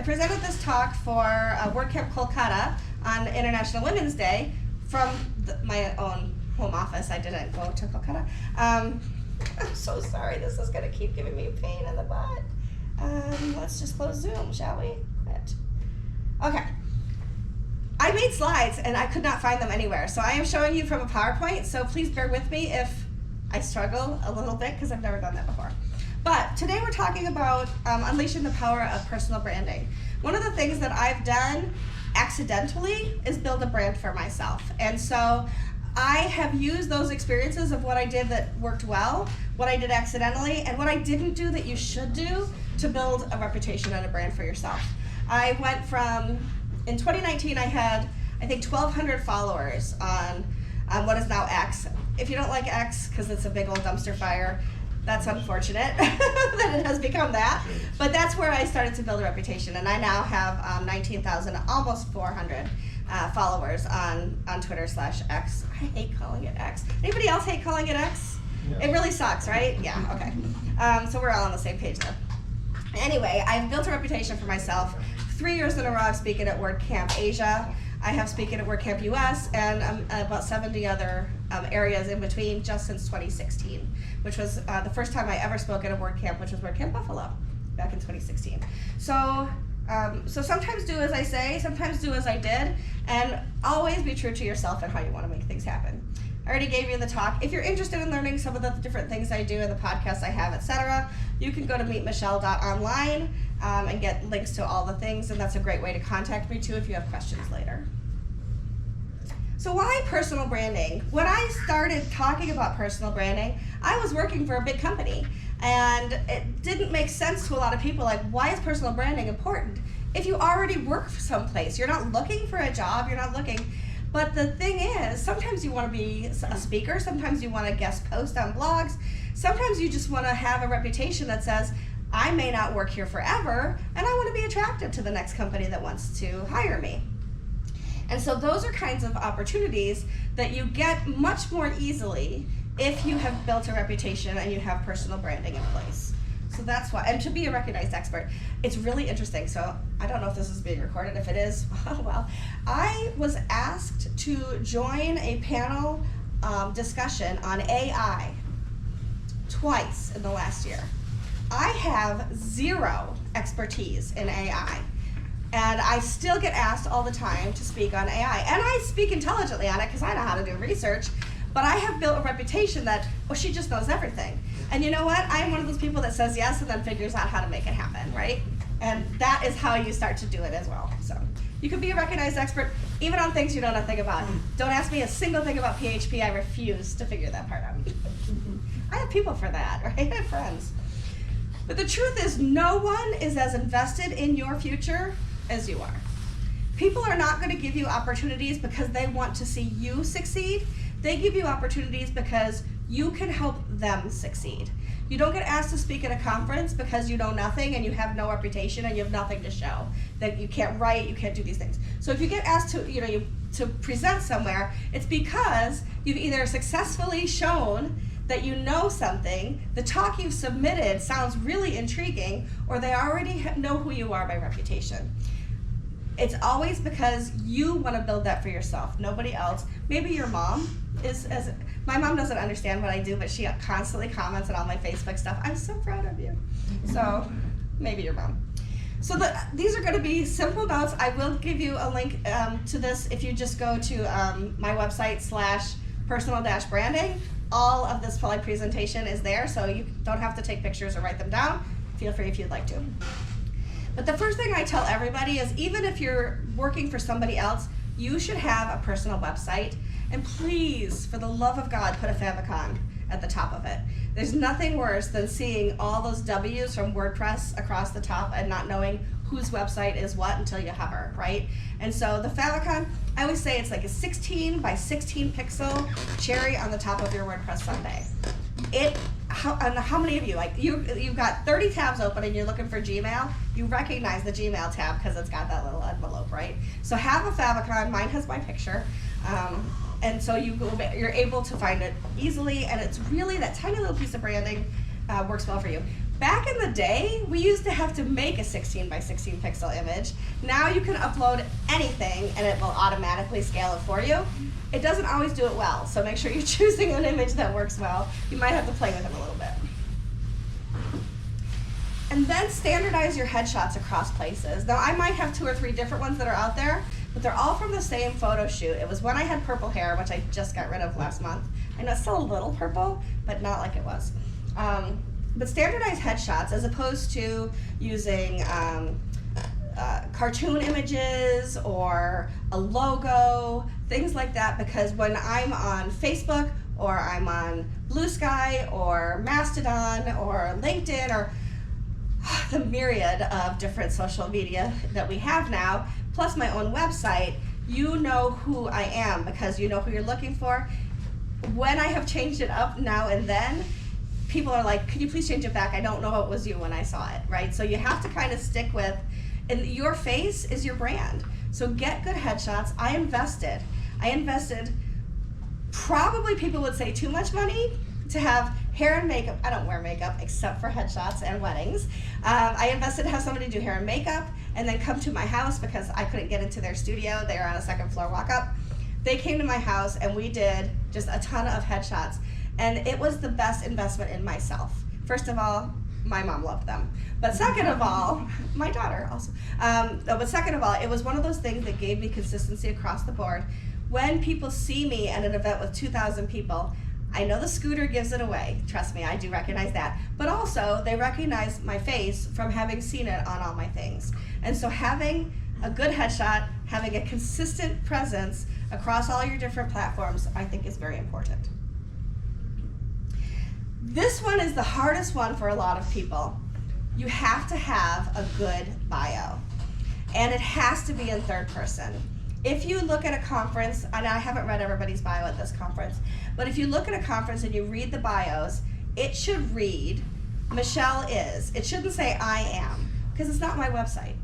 presented this talk for WordCamp Kolkata on International Women's Day from my own home office. I didn't go to Kolkata. I'm so sorry, this is gonna keep giving me a pain in the butt. Let's just close Zoom, shall we? Quit. Okay. I made slides and I could not find them anywhere. So I am showing you from a PowerPoint, so please bear with me if I struggle a little bit because I've never done that before. But today we're talking about unleashing the power of personal branding. One of the things that I've done accidentally is build a brand for myself. And so I have used those experiences of what I did that worked well, what I did accidentally, and what I didn't do that you should do to build a reputation and a brand for yourself. I went from, in 2019 I had, I think, 1,200 followers on what is now X. If you don't like X, because it's a big old dumpster fire, that's unfortunate that it has become that. But that's where I started to build a reputation, and I now have 19,000, almost 400 followers on Twitter/X. I hate calling it X. Anybody else hate calling it X? No. It really sucks, right? Yeah, okay. So we're all on the same page there. Anyway, I've built a reputation for myself. 3 years in a row I've spoken at WordCamp Asia. I have spoken at WordCamp US and about 70 other areas in between just since 2016, which was the first time I ever spoke at a WordCamp, which was WordCamp Buffalo back in 2016. So sometimes do as I say, sometimes do as I did, and always be true to yourself and how you want to make things happen. I already gave you the talk. If you're interested in learning some of the different things I do and the podcasts I have, etc., you can go to meetmichelle.online and get links to all the things, and that's a great way to contact me too if you have questions later. So why personal branding? When I started talking about personal branding, I was working for a big company, and it didn't make sense to a lot of people, like, why is personal branding important? If you already work someplace, you're not looking for a job, you're not looking. But the thing is, sometimes you want to be a speaker, sometimes you want to guest post on blogs, sometimes you just want to have a reputation that says, I may not work here forever, and I want to be attractive to the next company that wants to hire me. And so those are kinds of opportunities that you get much more easily if you have built a reputation and you have personal branding in place. So that's why, and to be a recognized expert, it's really interesting. So I don't know if this is being recorded. If it is, well, I was asked to join a panel discussion on AI twice in the last year. I have zero expertise in AI, and I still get asked all the time to speak on AI, and I speak intelligently on it because I know how to do research. But I have built a reputation that, well, she just knows everything. And you know what? I'm one of those people that says yes and then figures out how to make it happen, right? And that is how you start to do it as well. So you can be a recognized expert even on things you know nothing about. Don't ask me a single thing about PHP. I refuse to figure that part out. I have people for that, right? I have friends. But the truth is, no one is as invested in your future as you are. People are not going to give you opportunities because they want to see you succeed. They give you opportunities because you can help them succeed. You don't get asked to speak at a conference because you know nothing and you have no reputation and you have nothing to show. That you can't write, you can't do these things. So if you get asked to, to present somewhere, it's because you've either successfully shown that you know something, the talk you've submitted sounds really intriguing, or they already know who you are by reputation. It's always because you want to build that for yourself, nobody else. Maybe your mom my mom doesn't understand what I do, but she constantly comments on all my Facebook stuff. I'm so proud of you. So maybe your mom. So these are going to be simple notes. I will give you a link to this if you just go to my website /personal-branding. All of this slide presentation is there, so you don't have to take pictures or write them down. Feel free if you'd like to. But the first thing I tell everybody is, even if you're working for somebody else, you should have a personal website. And please, for the love of God, put a favicon at the top of it. There's nothing worse than seeing all those W's from WordPress across the top and not knowing whose website is what until you hover, right? And so the favicon, I always say it's like a 16 by 16 pixel cherry on the top of your WordPress sundae. How many of you, like you've got 30 tabs open and you're looking for Gmail, you recognize the Gmail tab because it's got that little envelope, right? So have a favicon. Mine has my picture. And so you're able to find it easily, and it's really that tiny little piece of branding works well for you. Back in the day, we used to have to make a 16 by 16 pixel image. Now you can upload anything and it will automatically scale it for you. It doesn't always do it well, so make sure you're choosing an image that works well. You might have to play with them a little bit. And then standardize your headshots across places. Now I might have 2 or 3 different ones that are out there, but they're all from the same photo shoot. It was when I had purple hair, which I just got rid of last month. I know it's still a little purple, but not like it was. But standardize headshots as opposed to using cartoon images or a logo, things like that, because when I'm on Facebook or I'm on Blue Sky or Mastodon or LinkedIn or the myriad of different social media that we have now, plus my own website, you know who I am because you know who you're looking for. When I have changed it up now and then, people are like, could you please change it back? I don't know it was you when I saw it, right? So you have to kind of stick with, and your face is your brand. So get good headshots. I invested probably, people would say, too much money to have hair and makeup. I don't wear makeup except for headshots and weddings. I invested to have somebody do hair and makeup and then come to my house because I couldn't get into their studio. They were on a 2nd floor walk up. They came to my house and we did just a ton of headshots. And it was the best investment in myself. First of all, my mom loved them. But second of all, my daughter also. But second of all, it was one of those things that gave me consistency across the board. When people see me at an event with 2,000 people, I know the scooter gives it away. Trust me, I do recognize that. But also, they recognize my face from having seen it on all my things. And so having a good headshot, having a consistent presence across all your different platforms, I think is very important. This one is the hardest one for a lot of people. You have to have a good bio, and it has to be in 3rd person. If you look at a conference, and I haven't read everybody's bio at this conference, but if you look at a conference and you read the bios, it should read, Michelle is. It shouldn't say I am, because it's not my website,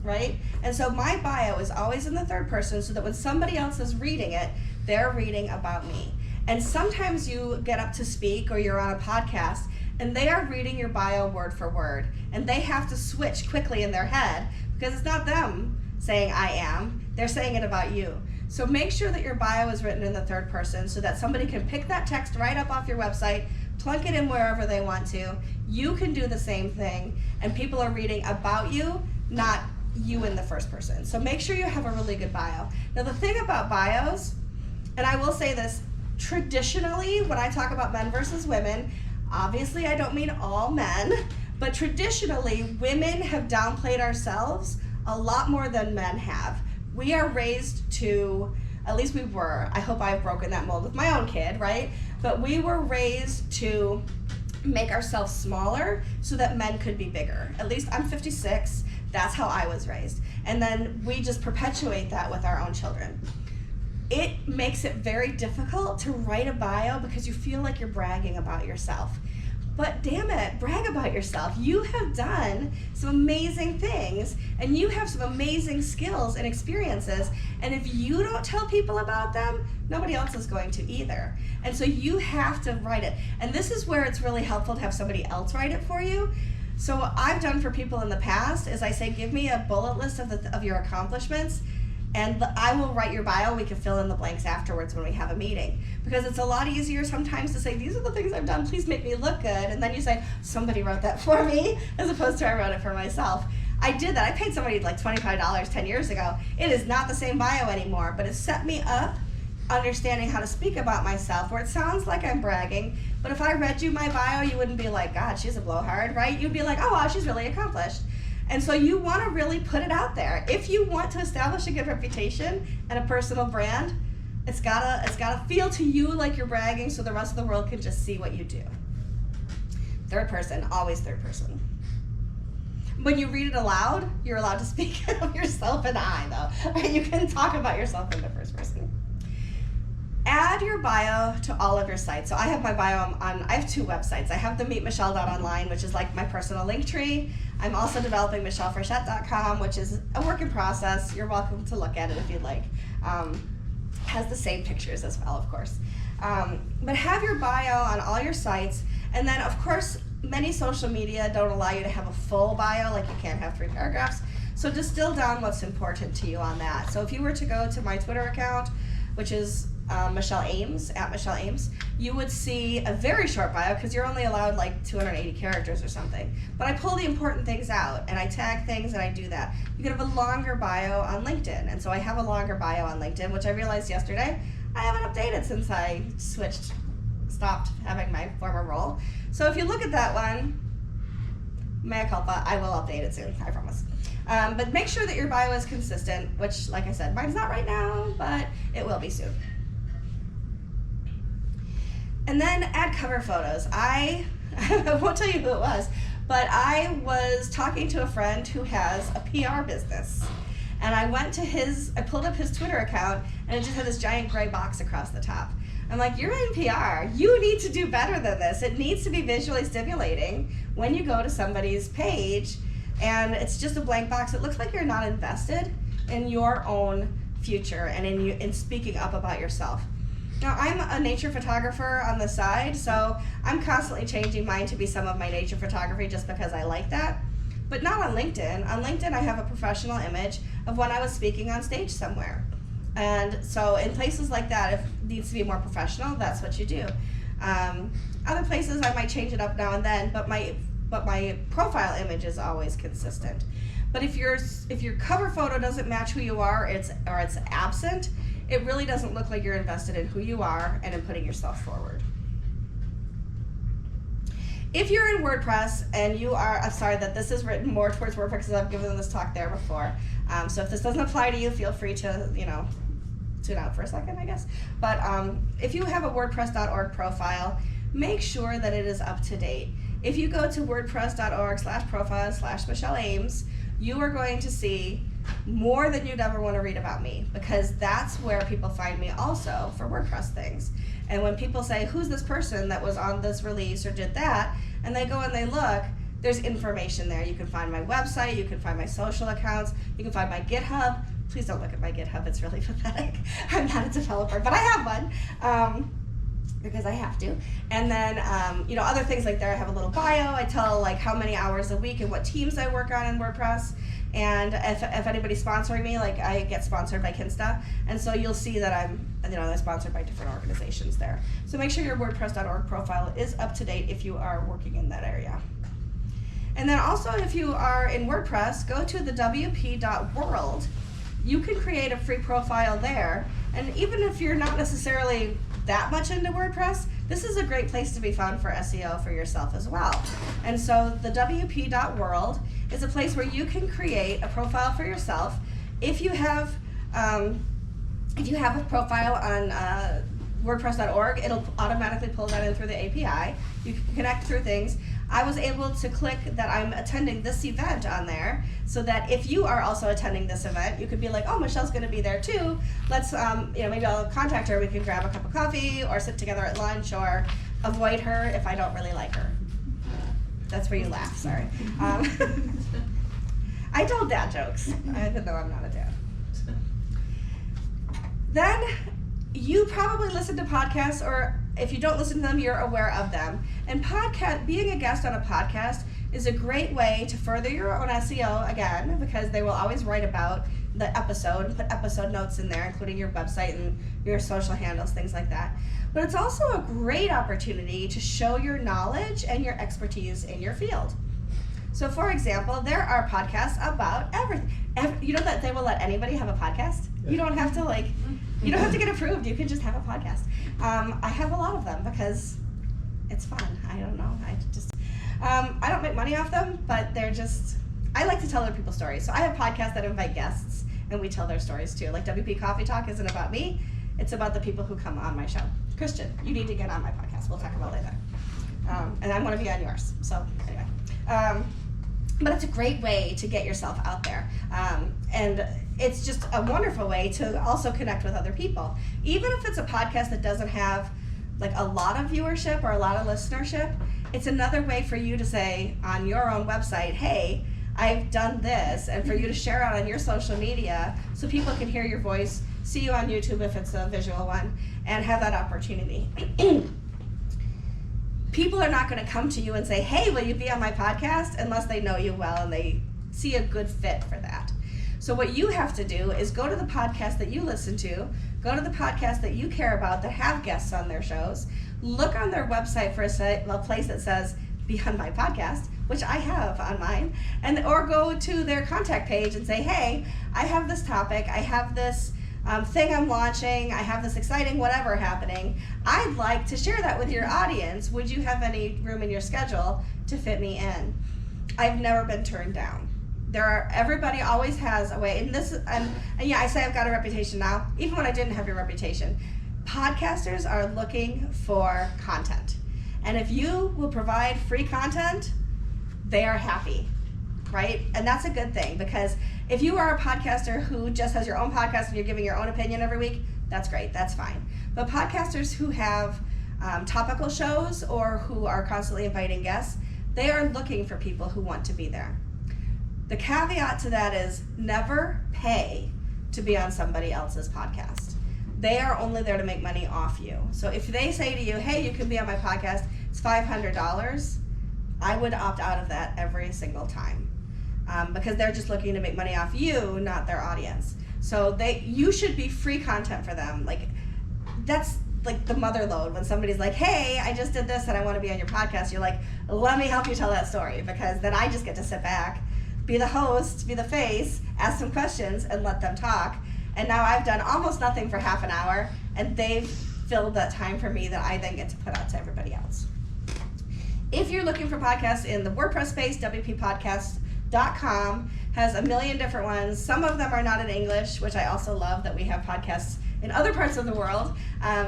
right? And so my bio is always in the 3rd person so that when somebody else is reading it, they're reading about me. And sometimes you get up to speak or you're on a podcast and they are reading your bio word for word and they have to switch quickly in their head because it's not them saying I am, they're saying it about you. So make sure that your bio is written in the 3rd person so that somebody can pick that text right up off your website, plunk it in wherever they want to. You can do the same thing and people are reading about you, not you in the 1st person. So make sure you have a really good bio. Now the thing about bios, and I will say this, traditionally, when I talk about men versus women, obviously I don't mean all men, but traditionally women have downplayed ourselves a lot more than men have. We are raised to, at least we were, I hope I've broken that mold with my own kid, right? But we were raised to make ourselves smaller so that men could be bigger. At least I'm 56, that's how I was raised. And then we just perpetuate that with our own children. It makes it very difficult to write a bio because you feel like you're bragging about yourself. But damn it, brag about yourself. You have done some amazing things and you have some amazing skills and experiences. And if you don't tell people about them, nobody else is going to either. And so you have to write it. And this is where it's really helpful to have somebody else write it for you. So what I've done for people in the past is I say, give me a bullet list of your accomplishments and I will write your bio. We can fill in the blanks afterwards when we have a meeting. Because it's a lot easier sometimes to say, these are the things I've done, please make me look good. And then you say, somebody wrote that for me, as opposed to I wrote it for myself. I did that. I paid somebody like $25 10 years ago. It is not the same bio anymore, but it set me up understanding how to speak about myself, where it sounds like I'm bragging, but if I read you my bio, you wouldn't be like, God, she's a blowhard, right? You'd be like, oh, wow, she's really accomplished. And so you want to really put it out there. If you want to establish a good reputation and a personal brand, it's gotta feel to you like you're bragging so the rest of the world can just see what you do. 3rd person, always 3rd person. When you read it aloud, you're allowed to speak of yourself in I, though. Right? You can talk about yourself in the 1st person. Add your bio to all of your sites. So I have my bio on, I have 2 websites. I have the meetmichelle.online, which is like my personal link tree. I'm also developing michellefrechette.com, which is a work in process. You're welcome to look at it if you'd like. Has the same pictures as well, of course. But have your bio on all your sites. And then, of course, many social media don't allow you to have a full bio, like you can't have 3 paragraphs. So distill down what's important to you on that. So if you were to go to my Twitter account, which is Michelle Ames, at Michelle Ames, you would see a very short bio because you're only allowed like 280 characters or something. But I pull the important things out and I tag things and I do that. You can have a longer bio on LinkedIn. And so I have a longer bio on LinkedIn, which I realized yesterday I haven't updated since I stopped having my former role. So if you look at that one, mea culpa, I will update it soon, I promise. But make sure that your bio is consistent, which, like I said, mine's not right now, but it will be soon. And then add cover photos. I won't tell you who it was, but I was talking to a friend who has a PR business. And I pulled up his Twitter account, and it just had this giant gray box across the top. I'm like, you're in PR. You need to do better than this. It needs to be visually stimulating when you go to somebody's page, and it's just a blank box. It looks like you're not invested in your own future and in speaking up about yourself. Now, I'm a nature photographer on the side, so I'm constantly changing mine to be some of my nature photography just because I like that. But not on LinkedIn. On LinkedIn, I have a professional image of when I was speaking on stage somewhere. And so in places like that, if it needs to be more professional, that's what you do. Other places, I might change it up now and then, but my profile image is always consistent. But if your cover photo doesn't match who you are, or it's absent, it really doesn't look like you're invested in who you are and in putting yourself forward. If you're in WordPress and you are, I'm sorry that this is written more towards WordPress because I've given this talk there before. So if this doesn't apply to you, feel free to, tune out for a second, I guess. But if you have a WordPress.org profile, make sure that it is up to date. If you go to wordpress.org/profile/Michelle Ames, you are going to see more than you'd ever want to read about me, because that's where people find me also for WordPress things. And when people say, who's this person that was on this release or did that, and they go and they look, there's information there. You can find my website, you can find my social accounts, you can find my GitHub. Please don't look at my GitHub, it's really pathetic. I'm not a developer, but I have one. Because I have to. And then, other things like there, I have a little bio. I tell like how many hours a week and what teams I work on in WordPress. And if anybody's sponsoring me, like I get sponsored by Kinsta. And so you'll see that I'm sponsored by different organizations there. So make sure your WordPress.org profile is up to date if you are working in that area. And then also if you are in WordPress, go to the wp.world. You can create a free profile there. And even if you're not necessarily that much into WordPress, this is a great place to be found for SEO for yourself as well. And so the wp.world is a place where you can create a profile for yourself. If you have a profile on WordPress.org, it'll automatically pull that in through the API. You can connect through things. I was able to click that I'm attending this event on there, so that if you are also attending this event, you could be like, oh, Michelle's going to be there too. Let's, maybe I'll contact her. We can grab a cup of coffee or sit together at lunch, or avoid her if I don't really like her. That's where you laugh, sorry. I tell dad jokes, even though I'm not a dad. Then you probably listen to podcasts, or if you don't listen to them, you're aware of them. And being a guest on a podcast is a great way to further your own SEO, again, because they will always write about the episode and put episode notes in there, including your website and your social handles, things like that. But it's also a great opportunity to show your knowledge and your expertise in your field. So for example, there are podcasts about everything. You know that they will let anybody have a podcast? Yeah. You don't have to get approved. You can just have a podcast. I have a lot of them because it's fun. I don't know. I don't make money off them, but I like to tell other people's stories. So I have podcasts that invite guests and we tell their stories too. Like WP Coffee Talk isn't about me. It's about the people who come on my show. Christian, you need to get on my podcast. We'll talk about it later. And I want to be on yours. So anyway. But it's a great way to get yourself out there. And it's just a wonderful way to also connect with other people. Even if it's a podcast that doesn't have like a lot of viewership or a lot of listenership, it's another way for you to say on your own website, hey, I've done this, and for you to share out on your social media so people can hear your voice, see you on YouTube if it's a visual one, and have that opportunity. people are not going to come to you and say, hey, will you be on my podcast, unless they know you well and they see a good fit for that. So what you have to do is go to the podcast that you listen to, go to the podcast that you care about that have guests on their shows, look on their website for a place that says, be on my podcast, which I have on mine, or go to their contact page and say, hey, I have this topic, I have this thing I'm launching, I have this exciting whatever happening, I'd like to share that with your audience. Would you have any room in your schedule to fit me in? I've never been turned down. Everybody always has a way, and yeah, I say I've got a reputation now, even when I didn't have your reputation. Podcasters are looking for content. And if you will provide free content, they are happy, right? And that's a good thing, because if you are a podcaster who just has your own podcast and you're giving your own opinion every week, that's great, that's fine. But podcasters who have topical shows or who are constantly inviting guests, they are looking for people who want to be there. The caveat to that is never pay to be on somebody else's podcast. They are only there to make money off you. So if they say to you, hey, you can be on my podcast, it's $500, I would opt out of that every single time, because they're just looking to make money off you, not their audience. So you should be free content for them. Like, that's like the mother lode when somebody's like, hey, I just did this and I want to be on your podcast. You're like, let me help you tell that story, because then I just get to sit back, be the host, be the face, ask some questions, and let them talk. And now I've done almost nothing for half an hour, and they've filled that time for me that I then get to put out to everybody else. If you're looking for podcasts in the WordPress space, wppodcast.com has a million different ones. Some of them are not in English, which I also love that we have podcasts in other parts of the world.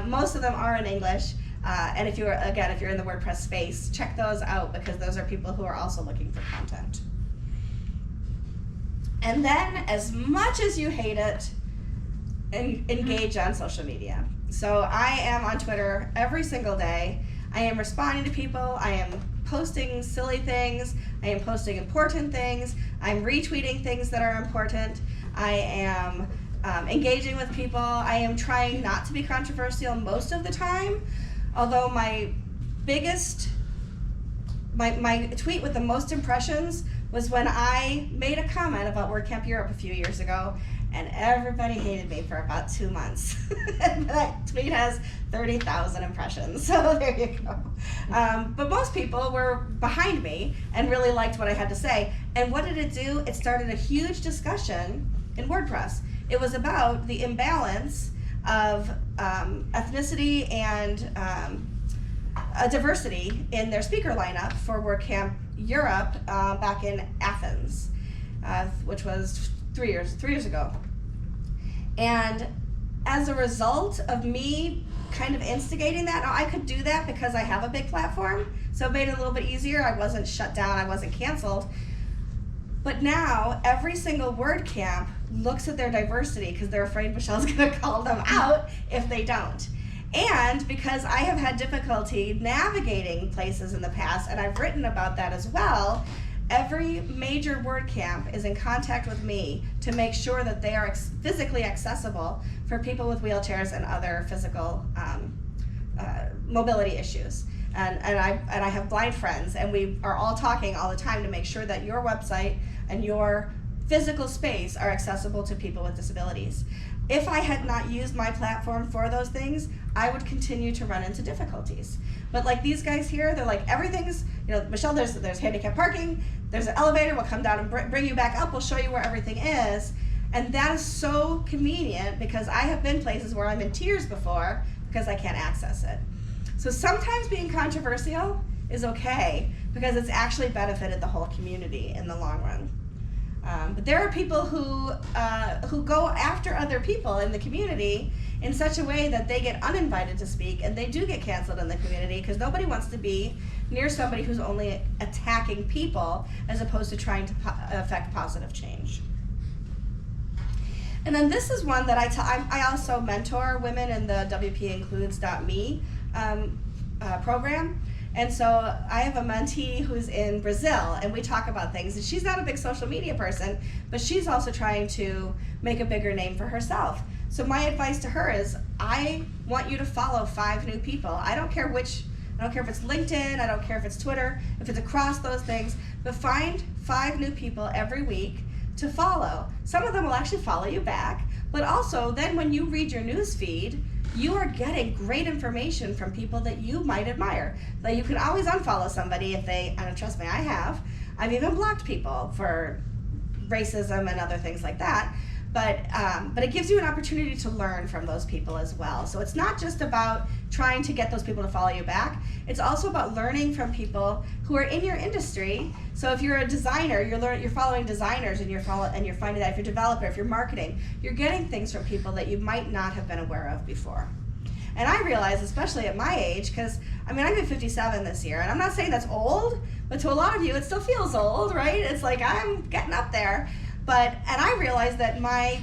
Most of them are in English. And if you're in the WordPress space, check those out, because those are people who are also looking for content. And then, as much as you hate it, engage on social media. So I am on Twitter every single day. I am responding to people. I am posting silly things. I am posting important things. I'm retweeting things that are important. I am engaging with people. I am trying not to be controversial most of the time, although my tweet with the most impressions was when I made a comment about WordCamp Europe a few years ago, and everybody hated me for about 2 months. And that tweet has 30,000 impressions, so there you go. But most people were behind me and really liked what I had to say. And what did it do? It started a huge discussion in WordPress. It was about the imbalance of ethnicity and diversity in their speaker lineup for WordCamp Europe back in Athens, which was 3 years ago. And as a result of me kind of instigating that, now I could do that because I have a big platform, so it made it a little bit easier. I wasn't shut down, I wasn't canceled. But now every single WordCamp looks at their diversity because they're afraid Michelle's going to call them out if they don't. And because I have had difficulty navigating places in the past, and I've written about that as well, every major WordCamp is in contact with me to make sure that they are physically accessible for people with wheelchairs and other physical mobility issues. And I have blind friends, and we are all talking all the time to make sure that your website and your physical space are accessible to people with disabilities. If I had not used my platform for those things, I would continue to run into difficulties. But like these guys here, they're like, everything's, Michelle, there's handicap parking, there's an elevator, we'll come down and bring you back up, we'll show you where everything is. And that is so convenient, because I have been places where I'm in tears before because I can't access it. So sometimes being controversial is okay, because it's actually benefited the whole community in the long run. But there are people who go after other people in the community in such a way that they get uninvited to speak, and they do get canceled in the community, because nobody wants to be near somebody who's only attacking people as opposed to trying to affect positive change. And then this is one that I also mentor women in the WPIncludes.me program. And so I have a mentee who's in Brazil, and we talk about things. And she's not a big social media person, but she's also trying to make a bigger name for herself. So my advice to her is, I want you to follow 5 new people. I don't care which I don't care if it's LinkedIn, I don't care if it's Twitter, if it's across those things, but find 5 new people every week to follow. Some of them will actually follow you back, but also then when you read your news feed, you are getting great information from people that you might admire. Like you can always unfollow somebody if they, and trust me, I have. I've even blocked people for racism and other things like that. But it gives you an opportunity to learn from those people as well. So it's not just about trying to get those people to follow you back. It's also about learning from people who are in your industry. So if you're a designer, you're following designers, and you're finding that if you're a developer, if you're marketing, you're getting things from people that you might not have been aware of before. And I realize, especially at my age, because I'm going to be 57 this year, and I'm not saying that's old, but to a lot of you, it still feels old, right? It's like I'm getting up there. And I realize that my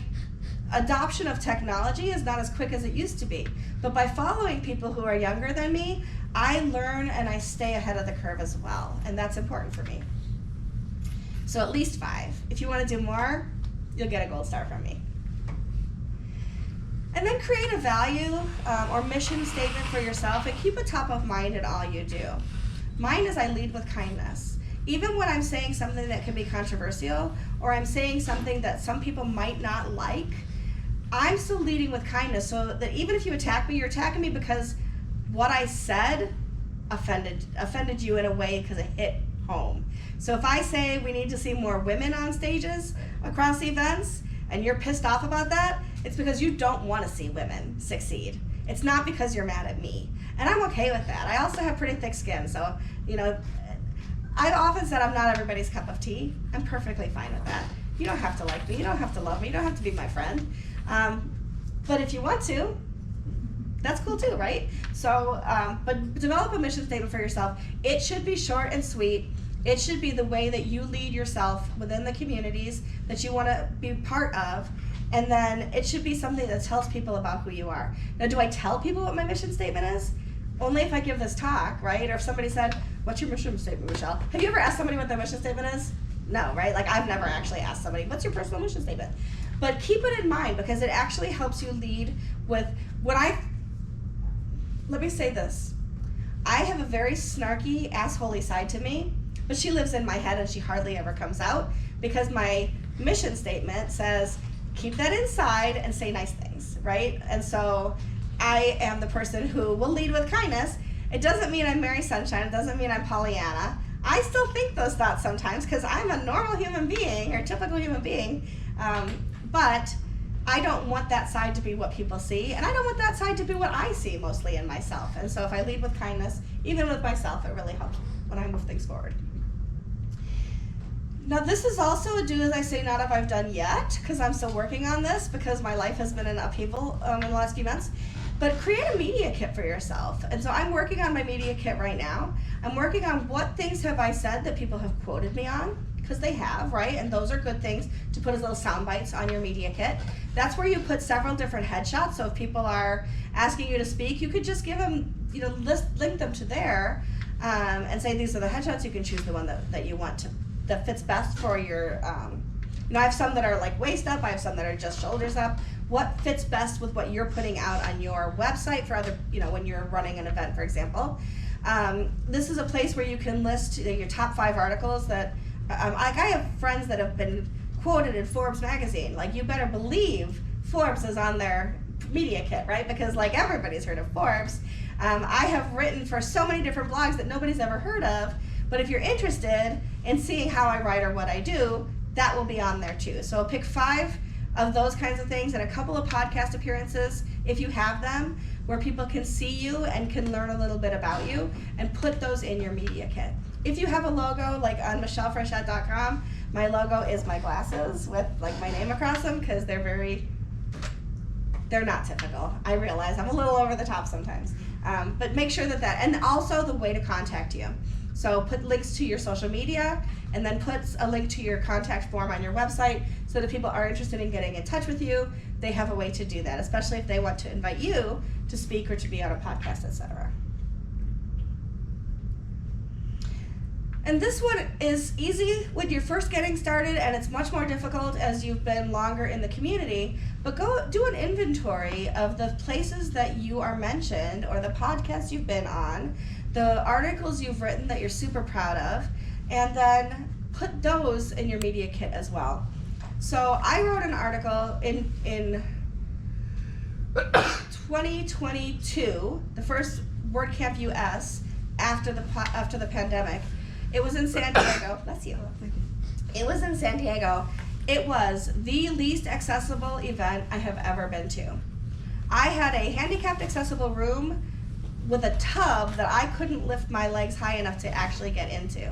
adoption of technology is not as quick as it used to be. But by following people who are younger than me, I learn and I stay ahead of the curve as well. And that's important for me. So at least 5. If you want to do more, you'll get a gold star from me. And then create a value or mission statement for yourself and keep it top of mind in all you do. Mine is I lead with kindness. Even when I'm saying something that can be controversial, or I'm saying something that some people might not like, I'm still leading with kindness, so that even if you attack me, you're attacking me because what I said offended you in a way because it hit home. So if I say we need to see more women on stages across events, and you're pissed off about that, it's because you don't want to see women succeed. It's not because you're mad at me. And I'm okay with that. I also have pretty thick skin, so, I've often said I'm not everybody's cup of tea. I'm perfectly fine with that. You don't have to like me. You don't have to love me. You don't have to be my friend. But if you want to, that's cool too, right? So, but develop a mission statement for yourself. It should be short and sweet. It should be the way that you lead yourself within the communities that you want to be part of. And then it should be something that tells people about who you are. Now, do I tell people what my mission statement is? Only if I give this talk, right? Or if somebody said, what's your mission statement, Michelle? Have you ever asked somebody what their mission statement is? No, right? Like I've never actually asked somebody, what's your personal mission statement? But keep it in mind because it actually helps you lead with let me say this. I have a very snarky, assholey side to me, but she lives in my head and she hardly ever comes out because my mission statement says, keep that inside and say nice things, right? And so I am the person who will lead with kindness. It doesn't mean I'm Mary Sunshine. It doesn't mean I'm Pollyanna. I still think those thoughts sometimes because I'm a normal human being or typical human being. But I don't want that side to be what people see, and I don't want that side to be what I see mostly in myself. And so if I lead with kindness, even with myself, it really helps when I move things forward. Now this is also a do as I say, not if I've done yet, because I'm still working on this because my life has been in upheaval in the last few months. But create a media kit for yourself. And so I'm working on my media kit right now. I'm working on what things have I said that people have quoted me on, because they have, right? And those are good things to put as little sound bites on your media kit. That's where you put several different headshots. So if people are asking you to speak, you could just give them, link them to there and say these are the headshots. You can choose the one that you want that fits best for your, I have some that are like waist up. I have some that are just shoulders up. What fits best with what you're putting out on your website for other, when you're running an event, for example. This is a place where you can list your top 5 articles that, I have friends that have been quoted in Forbes magazine. Like, you better believe Forbes is on their media kit, right? Because like everybody's heard of Forbes. I have written for so many different blogs that nobody's ever heard of, but if you're interested in seeing how I write or what I do, that will be on there too. So pick 5 of those kinds of things and a couple of podcast appearances, if you have them, where people can see you and can learn a little bit about you, and put those in your media kit. If you have a logo, like on michellefrechette.com, my logo is my glasses with like my name across them, because they're not typical. I realize I'm a little over the top sometimes. But make sure that, and also the way to contact you. So put links to your social media, and then put a link to your contact form on your website, so that if people are interested in getting in touch with you, they have a way to do that, especially if they want to invite you to speak or to be on a podcast, etc. And this one is easy when you're first getting started, and it's much more difficult as you've been longer in the community. But go do an inventory of the places that you are mentioned, or the podcasts you've been on, the articles you've written that you're super proud of, and then put those in your media kit as well. So I wrote an article in 2022, the first WordCamp US after the pandemic. It was in San Diego. Bless you. It was in San Diego. It was the least accessible event I have ever been to. I had a handicapped accessible room with a tub that I couldn't lift my legs high enough to actually get into.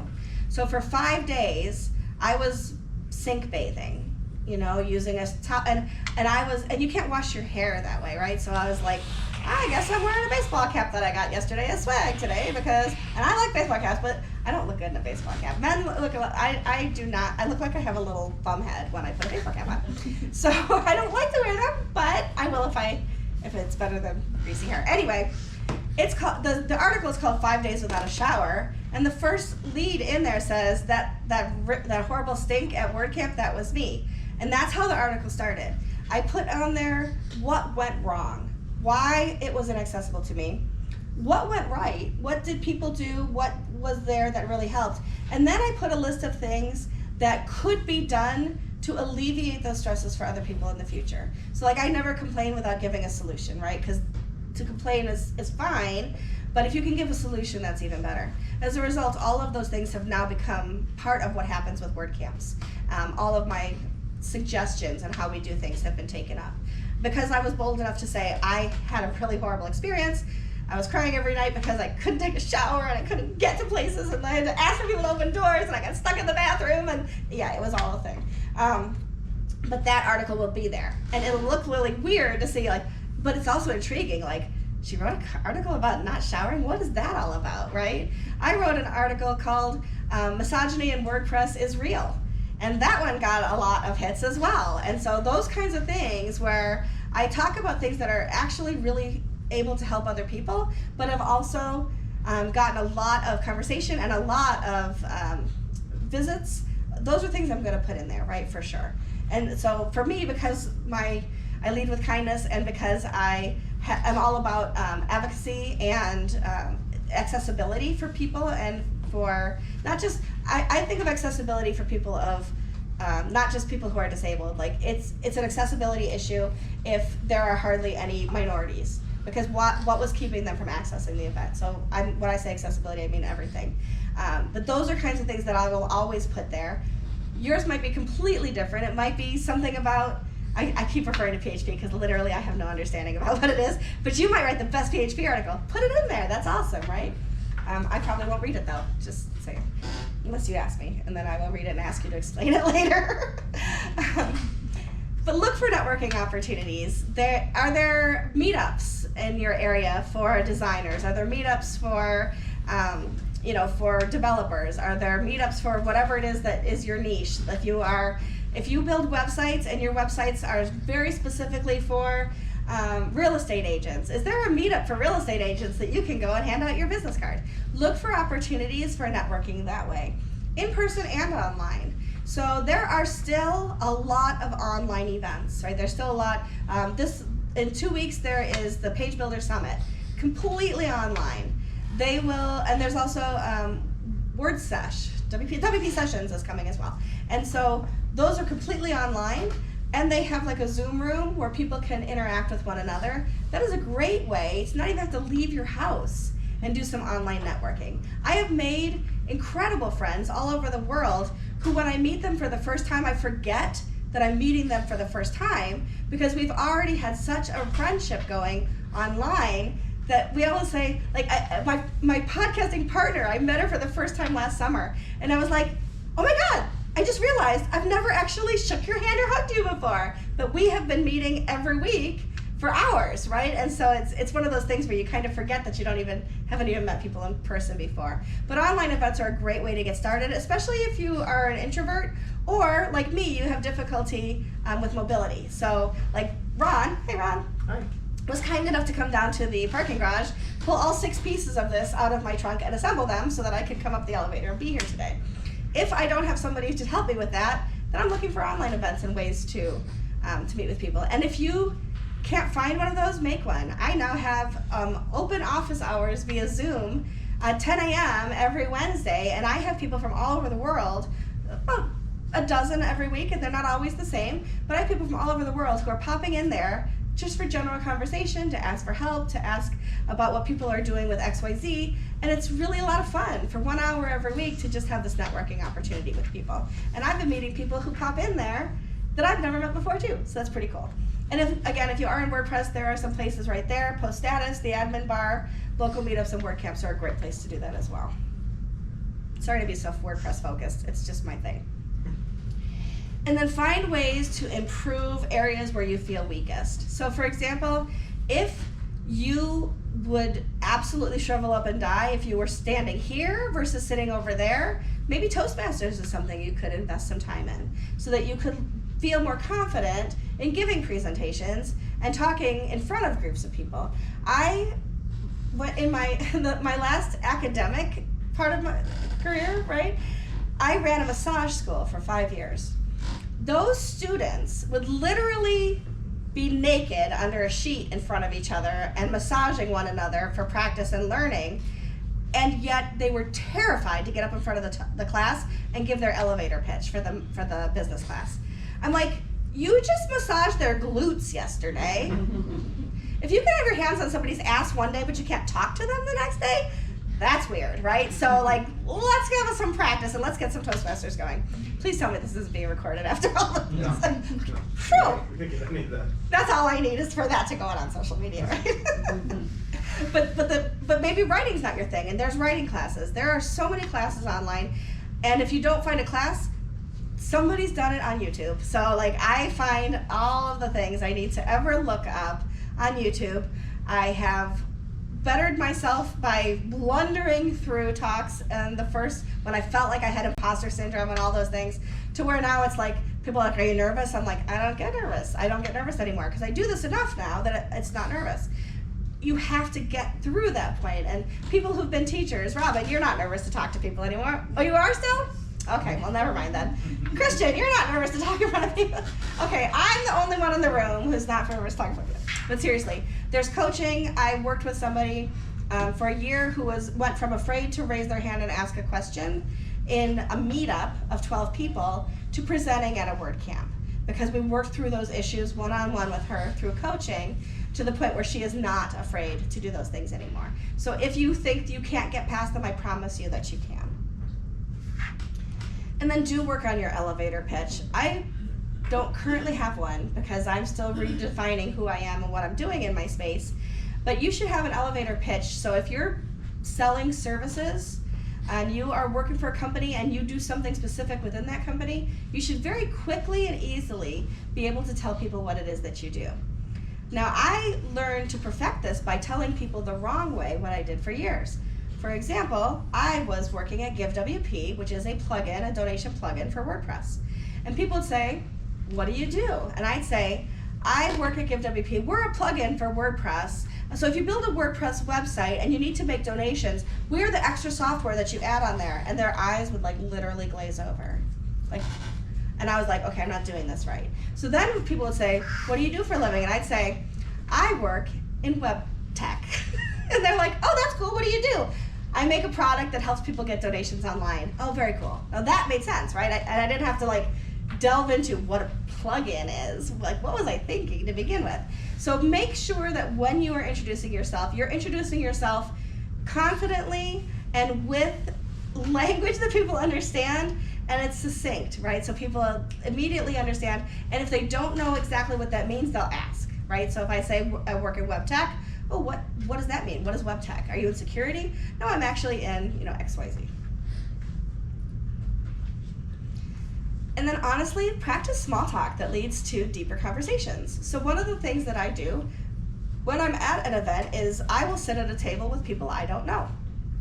So for 5 days, I was sink bathing, using a towel, and you can't wash your hair that way, right? So I was like, I guess I'm wearing a baseball cap that I got yesterday as swag today and I like baseball caps, but I don't look good in a baseball cap. Men look, I do not, I look like I have a little bum head when I put a baseball cap on. So I don't like to wear them, but I will if it's better than greasy hair. Anyway, it's called, the article is called 5 Days Without a Shower, and the first lead in there says that horrible stink at WordCamp, that was me. And that's how the article started. I put on there what went wrong, why it was inaccessible to me, what went right, what did people do, what was there that really helped, and then I put a list of things that could be done to alleviate those stresses for other people in the future. So I never complain without giving a solution, right? Because to complain is fine, but if you can give a solution, that's even better. As a result, all of those things have now become part of what happens with WordCamps. All of my suggestions on how we do things have been taken up. Because I was bold enough to say I had a really horrible experience. I was crying every night because I couldn't take a shower and I couldn't get to places, and I had to ask for people to open doors, and I got stuck in the bathroom, and yeah, it was all a thing. But that article will be there, and it'll look really weird to see, but it's also intriguing. She wrote an article about not showering. What is that all about, right? I wrote an article called Misogyny in WordPress is Real. And that one got a lot of hits as well. And so those kinds of things where I talk about things that are actually really able to help other people, but have also gotten a lot of conversation and a lot of visits, those are things I'm gonna put in there, right, for sure. And so for me, because I lead with kindness, and because I'm all about advocacy and accessibility for people, and for not just, I think of accessibility for people of not just people who are disabled. It's an accessibility issue if there are hardly any minorities, because what was keeping them from accessing the event. So when I say accessibility, I mean everything. But those are kinds of things that I will always put there. Yours might be completely different. It might be something about, I keep referring to PHP because literally I have no understanding about what it is, but you might write the best PHP article. Put it in there, that's awesome, right? I probably won't read it though, just saying, unless you ask me, and then I will read it and ask you to explain it later. But look for networking opportunities. Are there meetups in your area for designers? Are there meetups for for developers? Are there meetups for whatever it is that is your niche? If you build websites and your websites are very specifically for real estate agents, is there a meetup for real estate agents that you can go and hand out your business card? Look for opportunities for networking that way, in person and online. So there are still a lot of online events, right? There's still a lot. In 2 weeks there is the Page Builder Summit, completely online. And there's also Word Sesh, WP Sessions is coming as well. And so those are completely online, and they have a Zoom room where people can interact with one another. That is a great way to not even have to leave your house and do some online networking. I have made incredible friends all over the world who, when I meet them for the first time, I forget that I'm meeting them for the first time, because we've already had such a friendship going online that we always say, my podcasting partner, I met her for the first time last summer, and I was like, oh my God, I just realized I've never actually shook your hand or hugged you before, but we have been meeting every week for hours, right? And so it's one of those things where you kind of forget that you haven't even met people in person before. But online events are a great way to get started, especially if you are an introvert, or like me, you have difficulty with mobility. So like Ron, hey Ron. Hi. was kind enough to come down to the parking garage, pull all 6 pieces of this out of my trunk and assemble them so that I could come up the elevator and be here today. If I don't have somebody to help me with that, then I'm looking for online events and ways to meet with people. And if you can't find one of those, make one. I now have open office hours via Zoom at 10 a.m. every Wednesday, and I have people from all over the world, about a dozen every week, and they're not always the same, but I have people from all over the world who are popping in there just for general conversation, to ask for help, to ask about what people are doing with XYZ, and it's really a lot of fun for 1 hour every week to just have this networking opportunity with people. And I've been meeting people who pop in there that I've never met before too, so that's pretty cool. And if you are in WordPress, there are some places right there, post status, the admin bar, local meetups and WordCamps are a great place to do that as well. Sorry to be so WordPress focused, it's just my thing. And then find ways to improve areas where you feel weakest. So for example, if you would absolutely shrivel up and die if you were standing here versus sitting over there, maybe Toastmasters is something you could invest some time in so that you could feel more confident in giving presentations and talking in front of groups of people. I went in my last academic part of my career, right? I ran a massage school for 5 years. Those students would literally be naked under a sheet in front of each other and massaging one another for practice and learning, and yet they were terrified to get up in front of the class and give their elevator pitch for the business class. I'm like, you just massaged their glutes yesterday. If you can have your hands on somebody's ass one day but you can't talk to them the next day, that's weird, right? So like, let's give us some practice and let's get some Toastmasters going. Please tell me this isn't being recorded after all of this. That's all I need is for that to go out on social media, right? but maybe writing's not your thing, and there's writing classes. There are so many classes online, and if you don't find a class, somebody's done it on YouTube. So like, I find all of the things I need to ever look up on YouTube. I have bettered myself by blundering through talks and when I felt like I had imposter syndrome and all those things, to where now it's like, people are like, are you nervous? I'm like, I don't get nervous. I don't get nervous anymore because I do this enough now that it's not nervous. You have to get through that point. And people who've been teachers, Robin, you're not nervous to talk to people anymore. Oh, you are still? Okay, well, never mind then. Christian, you're not nervous to talk in front of people. Okay, I'm the only one in the room who's not nervous to talk in front of people. But seriously, there's coaching. I worked with somebody for a year who went from afraid to raise their hand and ask a question in a meetup of 12 people to presenting at a WordCamp, because we worked through those issues one-on-one with her through coaching to the point where she is not afraid to do those things anymore. So if you think you can't get past them, I promise you that you can. And then do work on your elevator pitch. I don't currently have one because I'm still redefining who I am and what I'm doing in my space, but you should have an elevator pitch. So if you're selling services and you are working for a company and you do something specific within that company, you should very quickly and easily be able to tell people what it is that you do. Now, I learned to perfect this by telling people the wrong way what I did for years. For example, I was working at GiveWP, which is a plugin, a donation plugin for WordPress. And people would say, what do you do? And I'd say, I work at GiveWP. We're a plugin for WordPress. So if you build a WordPress website and you need to make donations, we're the extra software that you add on there. And their eyes would like literally glaze over. And I was like, okay, I'm not doing this right. So then people would say, what do you do for a living? And I'd say, I work in web tech. And they're like, oh, that's cool. What do you do? I make a product that helps people get donations online. Oh, very cool. Now that made sense, right? And I didn't have to like delve into what a plugin is. Like, what was I thinking to begin with? So make sure that when you are introducing yourself, you're introducing yourself confidently and with language that people understand, and it's succinct, right? So people immediately understand, and if they don't know exactly what that means, they'll ask, right? So if I say I work in web tech, oh, what does that mean? What is web tech? Are you in security? No, I'm actually in, XYZ. And then honestly, practice small talk that leads to deeper conversations. So one of the things that I do when I'm at an event is I will sit at a table with people I don't know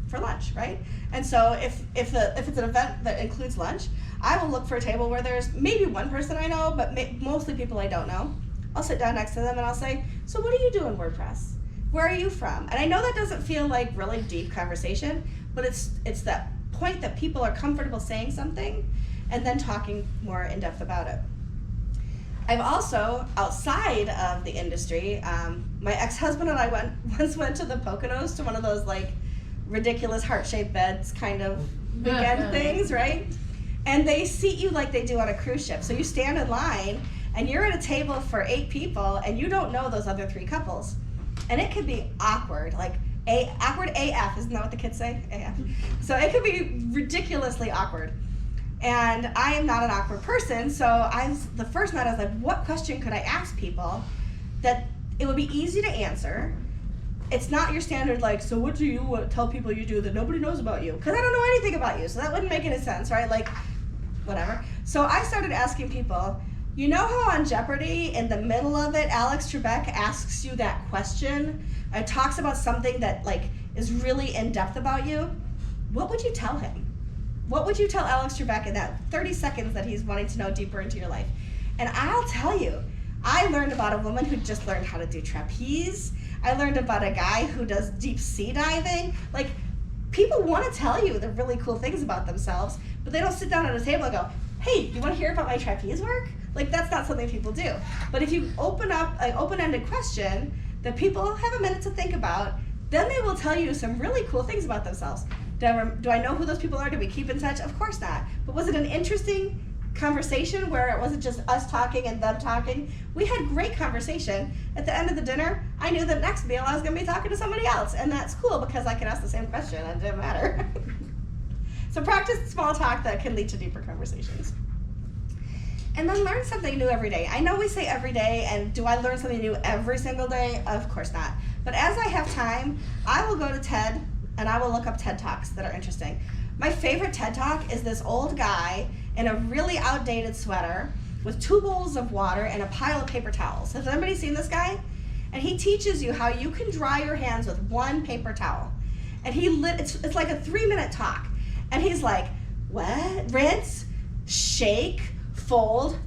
for lunch, right? And so if it's an event that includes lunch, I will look for a table where there's maybe one person I know, but mostly people I don't know. I'll sit down next to them and I'll say, so what do you do in WordPress? Where are you from? And I know that doesn't feel like really deep conversation, but it's that point that people are comfortable saying something and then talking more in depth about it. I've also, outside of the industry, my ex-husband and I once went to the Poconos, to one of those like ridiculous heart-shaped beds kind of weekend things, right? And they seat you like they do on a cruise ship. So you stand in line and you're at a table for 8 people and you don't know those other 3 couples. And it could be awkward, like awkward AF, isn't that what the kids say? AF. So it could be ridiculously awkward. And I am not an awkward person, so the first night I was like, what question could I ask people that it would be easy to answer? It's not your standard like, so what do you tell people you do that nobody knows about you? Because I don't know anything about you, so that wouldn't make any sense, right? Like, whatever. So I started asking people, you know how on Jeopardy, in the middle of it, Alex Trebek asks you that question and talks about something that like is really in depth about you? What would you tell him? What would you tell Alex Trebek in that 30 seconds that he's wanting to know deeper into your life? And I'll tell you, I learned about a woman who just learned how to do trapeze. I learned about a guy who does deep sea diving. Like, people want to tell you the really cool things about themselves, but they don't sit down at a table and go, hey, you want to hear about my trapeze work? Like, that's not something people do. But if you open up an open-ended question that people have a minute to think about, then they will tell you some really cool things about themselves. Do I know who those people are? Do we keep in touch? Of course not. But was it an interesting conversation where it wasn't just us talking and them talking? We had great conversation. At the end of the dinner, I knew that next meal I was going to be talking to somebody else. And that's cool because I could ask the same question and it didn't matter. So practice small talk that can lead to deeper conversations. And then learn something new every day. I know we say every day, and do I learn something new every single day? Of course not. But as I have time, I will go to TED and I will look up TED Talks that are interesting. My favorite TED Talk is this old guy in a really outdated sweater with 2 bowls of water and a pile of paper towels. Has anybody seen this guy? And he teaches you how you can dry your hands with 1 paper towel. And it's like a 3-minute talk. And he's like, what? Rinse, shake, fold,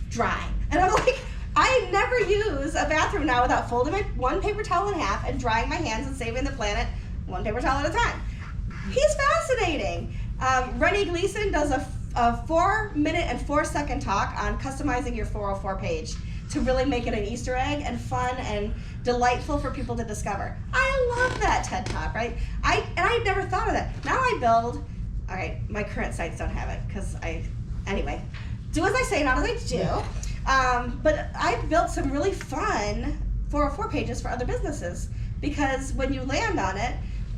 dry. And I'm like, I never use a bathroom now without folding my 1 paper towel in half and drying my hands and saving the planet 1 paper towel at a time. He's fascinating. Rennie Gleason does a 4-minute and 4-second talk on customizing your 404 page to really make it an Easter egg and fun and delightful for people to discover. I love that TED Talk, right? I never thought of that. Now I build, all right, my current sites don't have it because anyway, do as I say, not as I do. But I've built some really fun 404 pages for other businesses because when you land on it,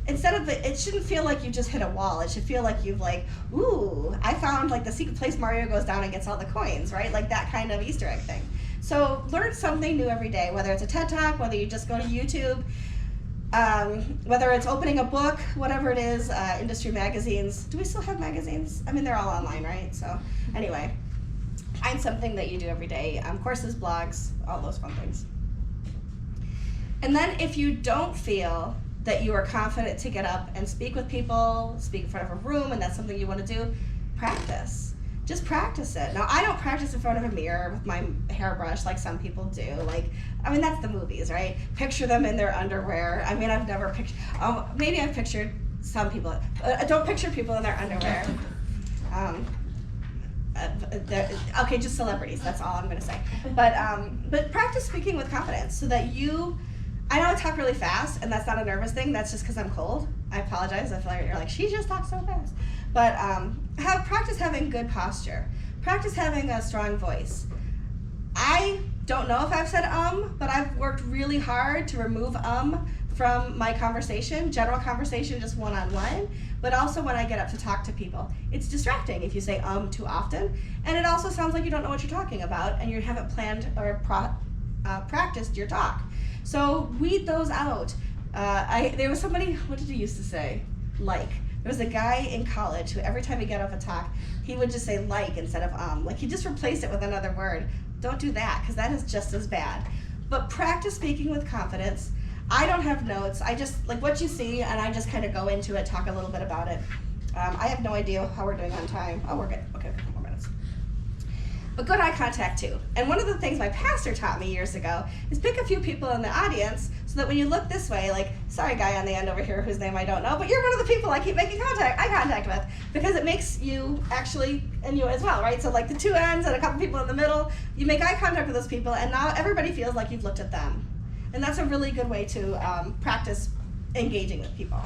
instead of it shouldn't feel like you just hit a wall. It should feel like you've like, ooh, I found like the secret place Mario goes down and gets all the coins, right? Like that kind of Easter egg thing. So learn something new every day, whether it's a TED Talk, whether you just go to YouTube, whether it's opening a book, whatever it is, industry magazines. Do we still have magazines? I mean, they're all online, right? So anyway, find something that you do every day. Courses, blogs, all those fun things. And then if you don't feel that you are confident to get up and speak with people, speak in front of a room, and that's something you want to do, practice. Just practice it. Now, I don't practice in front of a mirror with my hairbrush like some people do. Like, I mean, that's the movies, right? Picture them in their underwear. I mean, I've never pictured, maybe I've pictured some people. Don't picture people in their underwear. Okay, just celebrities, that's all I'm going to say. But practice speaking with confidence so that I know I talk really fast, and that's not a nervous thing. That's just because I'm cold. I apologize. I feel like you're like, she just talks so fast. But practice having good posture. Practice having a strong voice. I don't know if I've said but I've worked really hard to remove from my conversation, general conversation, just one-on-one, but also when I get up to talk to people. It's distracting if you say too often, and it also sounds like you don't know what you're talking about, and you haven't planned or practiced your talk. So weed those out. There was somebody, what did he used to say? Like. There was a guy in college who every time he got up a talk, he would just say like instead of Like he just replaced it with another word. Don't do that, because that is just as bad. But practice speaking with confidence. I don't have notes. I just, like what you see, and I just kind of go into it, talk a little bit about it. I have no idea how we're doing on time. Oh, we're good. Okay, a couple more minutes. but good eye contact too. And one of the things my pastor taught me years ago is pick a few people in the audience so that when you look this way, like, sorry guy on the end over here whose name I don't know, but you're one of the people I keep making eye contact with, because it makes you actually, and you as well, right? So like the two ends and a couple people in the middle, you make eye contact with those people, and now everybody feels like you've looked at them. And that's a really good way to practice engaging with people.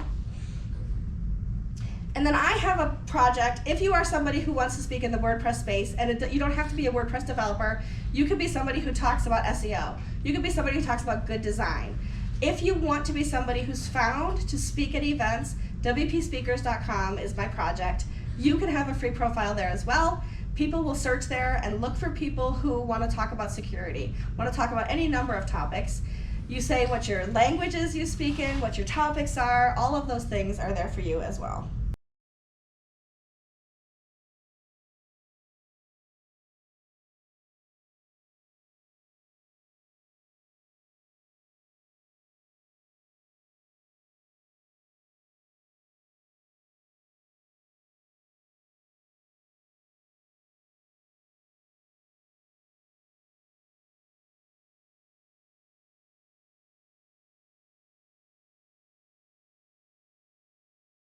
And then I have a project. If you are somebody who wants to speak in the WordPress space, and you don't have to be a WordPress developer, you could be somebody who talks about SEO. You could be somebody who talks about good design. If you want to be somebody who's found to speak at events, wpspeakers.com is my project. You can have a free profile there as well. People will search there and look for people who want to talk about security, want to talk about any number of topics. You say what your languages you speak in, what your topics are, all of those things are there for you as well.